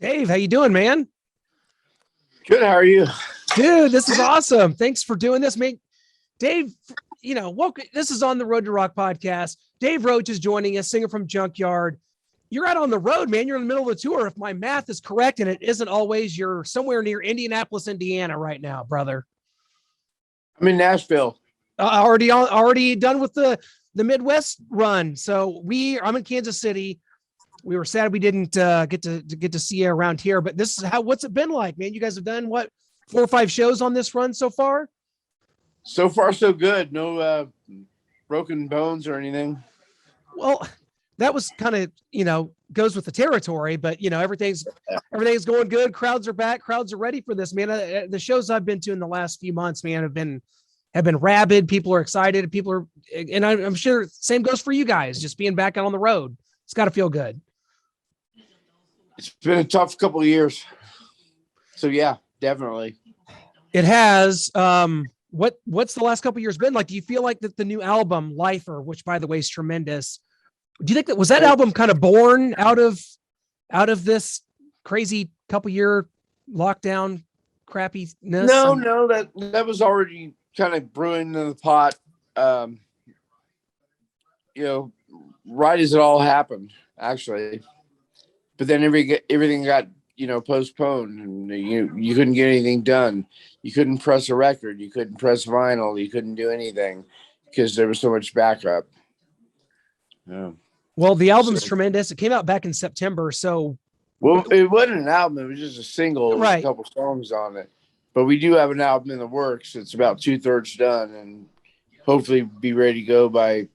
Dave, how you doing, man? Good. How are you? Dude, this is awesome. Thanks for doing this, man. Dave, welcome. This is on the Road to Rock podcast. Dave Roach is joining us, singer from Junkyard. You're out on the road, man. You're in the middle of the tour. If my math is correct, and it isn't always, you're somewhere near Indianapolis, Indiana right now, brother. I'm in Nashville. Already done with the Midwest run. So I'm in Kansas City. We were sad we didn't get to see you around here, but this is what's it been like, man? You guys have done what, 4 or 5 shows on this run so far? So far, so good. No broken bones or anything. Well, that was kind of, goes with the territory, but everything's going good. Crowds are back. Crowds are ready for this, man. The shows I've been to in the last few months, man, have been rabid. People are excited. And I'm sure same goes for you guys, just being back out on the road. It's got to feel good. It's been a tough couple of years. So yeah, definitely. It has. What's the last couple of years been like? Do you feel like that the new album Lifer, which by the way is tremendous, do you think that album kind of born out of this crazy couple year lockdown crappiness? No, that was already kind of brewing in the pot. Right as it all happened, actually. But then everything got, postponed, and you couldn't get anything done. You couldn't press a record. You couldn't press vinyl. You couldn't do anything because there was so much backup. Yeah. Well, the album's tremendous. It came out back in September. So, well, it wasn't an album. It was just a single. Right. A couple songs on it. But we do have an album in the works. It's about 2/3 done, and hopefully be ready to go by,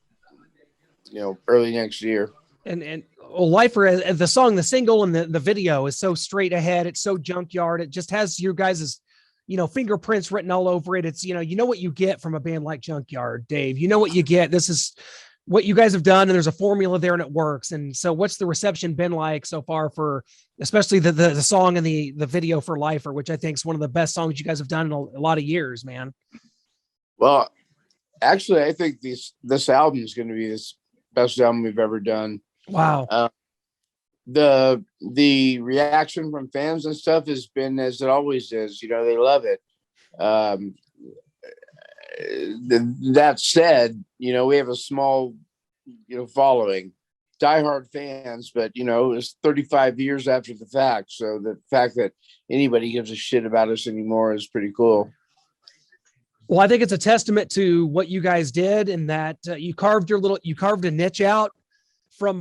early next year. And Lifer, the song, the single, and the video is so straight ahead. It's so Junkyard. It just has your guys' fingerprints written all over it. It's, what you get from a band like Junkyard, Dave. You know what you get. This is what you guys have done, and there's a formula there, and it works. And so what's the reception been like so far for especially the song and the video for Lifer, which I think is one of the best songs you guys have done in a lot of years, man? Well, actually, I think this album is going to be the best album we've ever done. Wow. The reaction from fans and stuff has been as it always is. They love it. That said, we have a small, following, diehard fans, but it's 35 years after the fact. So the fact that anybody gives a shit about us anymore is pretty cool. Well, I think it's a testament to what you guys did, and that you carved a niche out from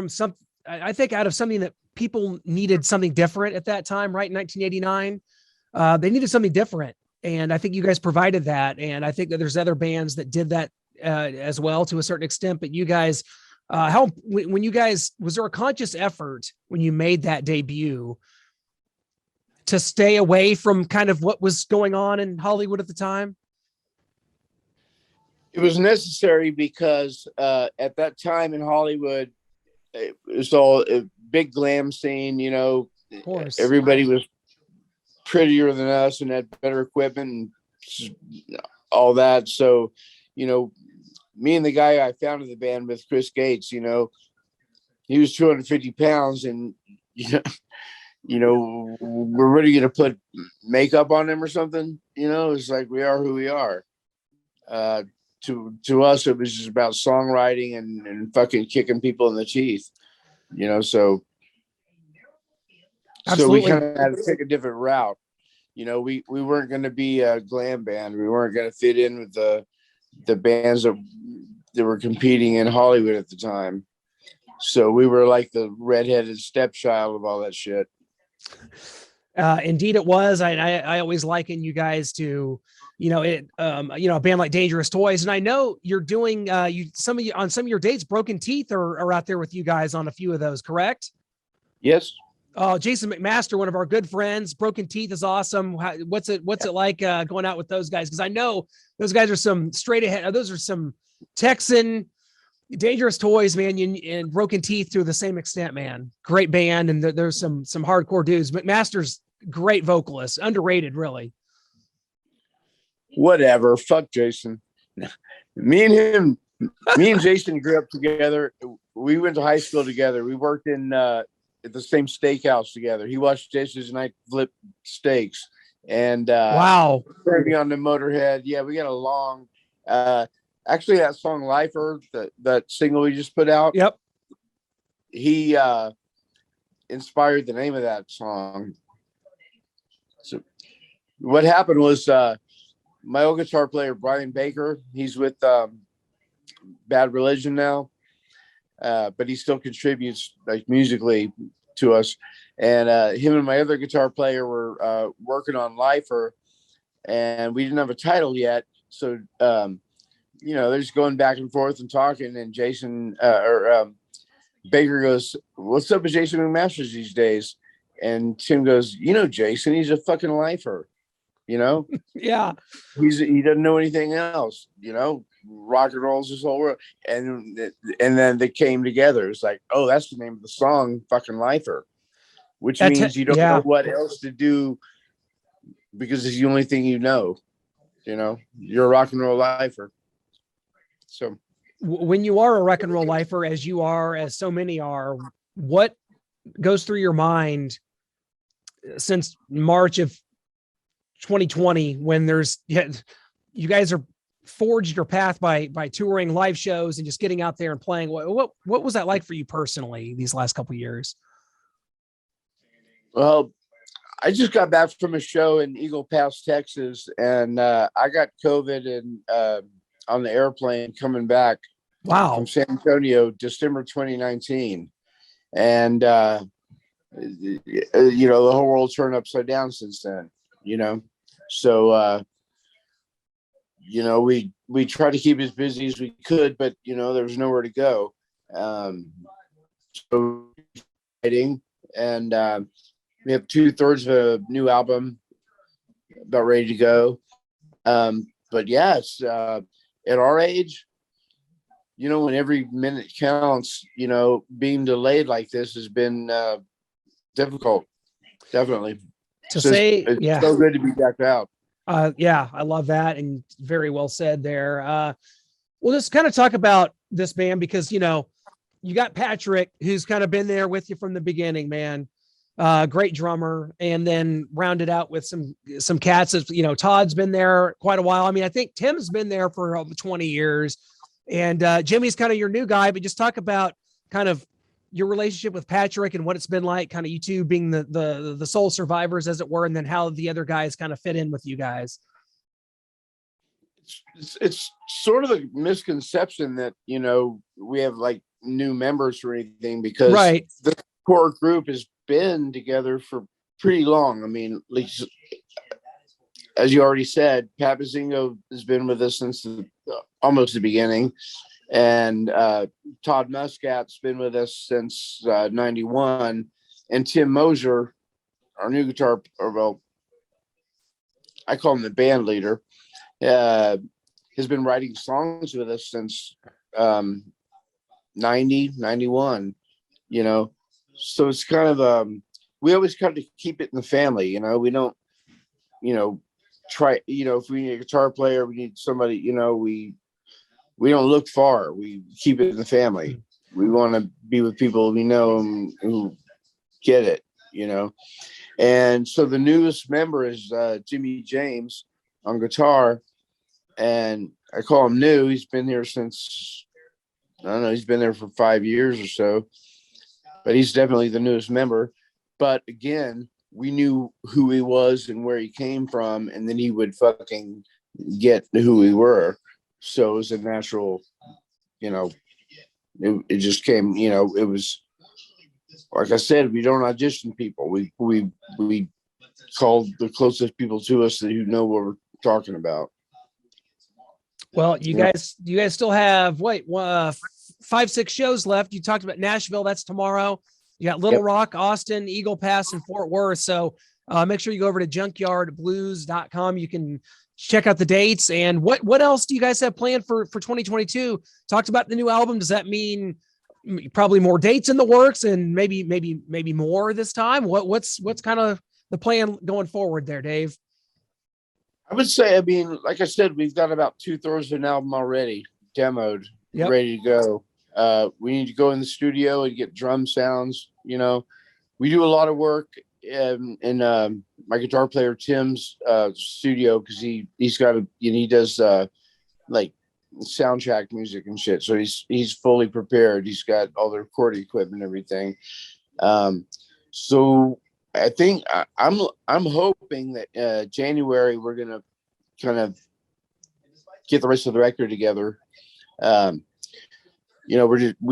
some, I think, out of something that people needed something different at that time, right? In 1989, they needed something different. And I think you guys provided that. And I think that there's other bands that did that as well to a certain extent, but you guys, was there a conscious effort when you made that debut to stay away from kind of what was going on in Hollywood at the time? It was necessary because at that time in Hollywood, it was all a big glam scene. Of course. Everybody was prettier than us and had better equipment and all that. So, me and the guy I founded the band with, Chris Gates, he was 250 pounds, and we're ready to put makeup on him or something. It's like, we are who we are. To us, it was just about songwriting and fucking kicking people in the teeth, so Absolutely. we kind of had to take a different route. We weren't going to be a glam band. We weren't going to fit in with the bands that were competing in Hollywood at the time. So we were like the redheaded stepchild of all that shit. Indeed it was. I always liken you guys to, a band like Dangerous Toys. And I know you're doing, on some of your dates, Broken Teeth are out there with you guys on a few of those, correct? Yes. Jason McMaster, one of our good friends. Broken Teeth is awesome. What's it like going out with those guys? Because I know those guys are some straight ahead. Those are some Texan Dangerous Toys, man. And Broken Teeth to the same extent, man. Great band, and there's some hardcore dudes. McMaster's great vocalist, underrated, really. Whatever. Fuck Jason. Me and Jason grew up together. We went to high school together. We worked in at the same steakhouse together. He watched Jason's and I flip steaks, and Wow. turned me on the Motorhead. Yeah, we got a long. Actually, that song "Lifer," that single we just put out. Yep. He inspired the name of that song. So what happened was my old guitar player Brian Baker. He's with Bad Religion now, but he still contributes like musically to us. And him and my other guitar player were working on Lifer, and we didn't have a title yet. So they're just going back and forth and talking. And Jason Baker goes, "What's up with Jason McMasters these days?" And Tim goes, "Jason, he's a fucking lifer. Yeah. He doesn't know anything else. Rock and roll's his whole world." And then they came together. It's like, oh, that's the name of the song, fucking lifer, which means you don't know what else to do because it's the only thing you know. You're a rock and roll lifer. So when you are a rock and roll lifer, as you are, as so many are, what goes through your mind since March of 2020, when you guys are forged your path by touring live shows and just getting out there and playing? What was that like for you personally these last couple of years? Well, I just got back from a show in Eagle Pass, Texas, and I got COVID and on the airplane coming back. Wow. From San Antonio, December 2019. And, the whole world turned upside down since then, So, we tried to keep as busy as we could, but, there was nowhere to go. So, writing, and we have 2/3 of a new album about ready to go. But yeah, it's at our age, when every minute counts, being delayed like this has been difficult. Definitely. It's so good to be back out. Yeah, I love that. And very well said there. We'll just kind of talk about this band because, you got Patrick, who's kind of been there with you from the beginning, man. Great drummer, and then rounded out with some cats. Todd's been there quite a while. I mean, I think Tim's been there for over 20 years, and Jimmy's kind of your new guy. But just talk about kind of your relationship with Patrick and what it's been like, kind of you two being the sole survivors, as it were, and then how the other guys kind of fit in with you guys. It's sort of a misconception that we have like new members or anything, because the core group has been together for pretty long. I mean, like, as you already said, Pat Bazingo has been with us since almost the beginning, and Todd Muscat's been with us since 91, and Tim Moser, our new guitar, I call him the band leader, has been writing songs with us since 90, 91, So it's kind of, we always kind of keep it in the family, we don't, try, if we need a guitar player, we need somebody, we don't look far. We keep it in the family. We want to be with people we know and who get it, And so the newest member is Jimmy James on guitar, and I call him new. He's been here since, I don't know, he's been there for 5 years or so, but he's definitely the newest member. But again, we knew who he was and where he came from, and then he would fucking get who we were. So it was a natural, it just came, it was, like I said, we don't audition people. We call the closest people to us who know what we're talking about. Well, you guys still have 5-6 shows left. You talked about Nashville. That's tomorrow. You got Little Rock, Austin, Eagle Pass, and Fort Worth. So make sure you go over to junkyardblues.com. You can check out the dates. And what else do you guys have planned for 2022? Talked about the new album. Does that mean probably more dates in the works and maybe more this time? What's kind of the plan going forward there, Dave? I would say, like I said, we've got about 2/3 of an album already demoed, ready to go. We need to go in the studio and get drum sounds, we do a lot of work in my guitar player Tim's studio, because he's got he does like soundtrack music and shit. So he's fully prepared. He's got all the recording equipment and everything. So I think I'm hoping that January we're gonna kind of get the rest of the record together. We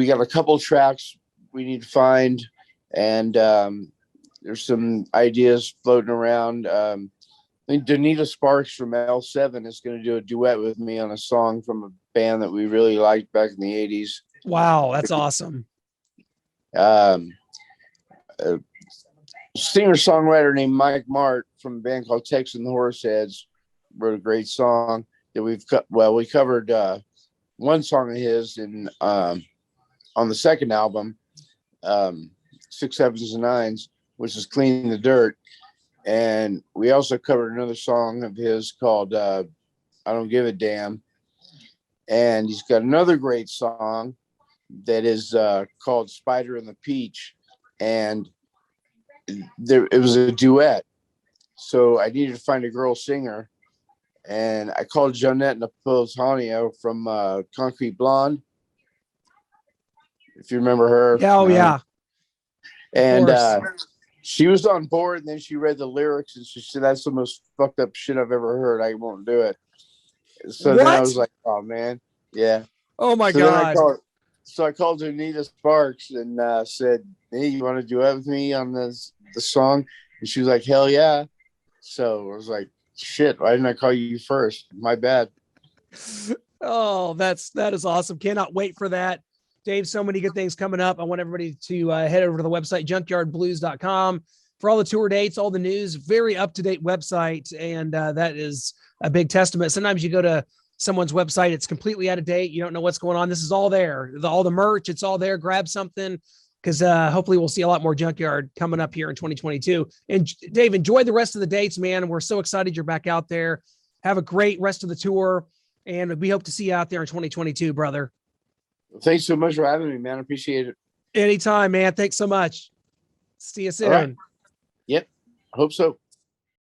got a couple of tracks we need to find, and there's some ideas floating around. I think Donita Sparks from L7 is going to do a duet with me on a song from a band that we really liked back in the 80s. Wow, that's awesome. A singer-songwriter named Mike Mart from a band called Tex and the Horseheads wrote a great song that we covered one song of his on the second album, 6, 7s, and 9s, which is Clean the Dirt. And we also covered another song of his called I Don't Give a Damn. And he's got another great song that is called Spider and the Peach. And it was a duet. So I needed to find a girl singer. And I called Jonette Napolitano from Concrete Blonde, if you remember her. Oh, yeah. And she was on board, and then she read the lyrics, and she said, "That's the most fucked up shit I've ever heard. I won't do it." So then I was like, "Oh, man. Yeah." Oh, my God. I called Donita Sparks and said, "Hey, you want to duet with me on the song?" And she was like, "Hell yeah." So I was like, "Shit, why didn't I call you first? My bad." Oh, that is awesome. Cannot wait for that. Dave, so many good things coming up. I want everybody to head over to the website, junkyardblues.com, for all the tour dates, all the news, very up-to-date website. And that is a big testament. Sometimes you go to someone's website, it's completely out of date. You don't know what's going on. This is all there. All the merch, it's all there. Grab something, because hopefully we'll see a lot more Junkyard coming up here in 2022. And Dave, enjoy the rest of the dates, man. We're so excited you're back out there. Have a great rest of the tour. And we hope to see you out there in 2022, brother. Thanks so much for having me, man. I appreciate it. Anytime, man. Thanks so much. See you soon. All right. Yep. Hope so.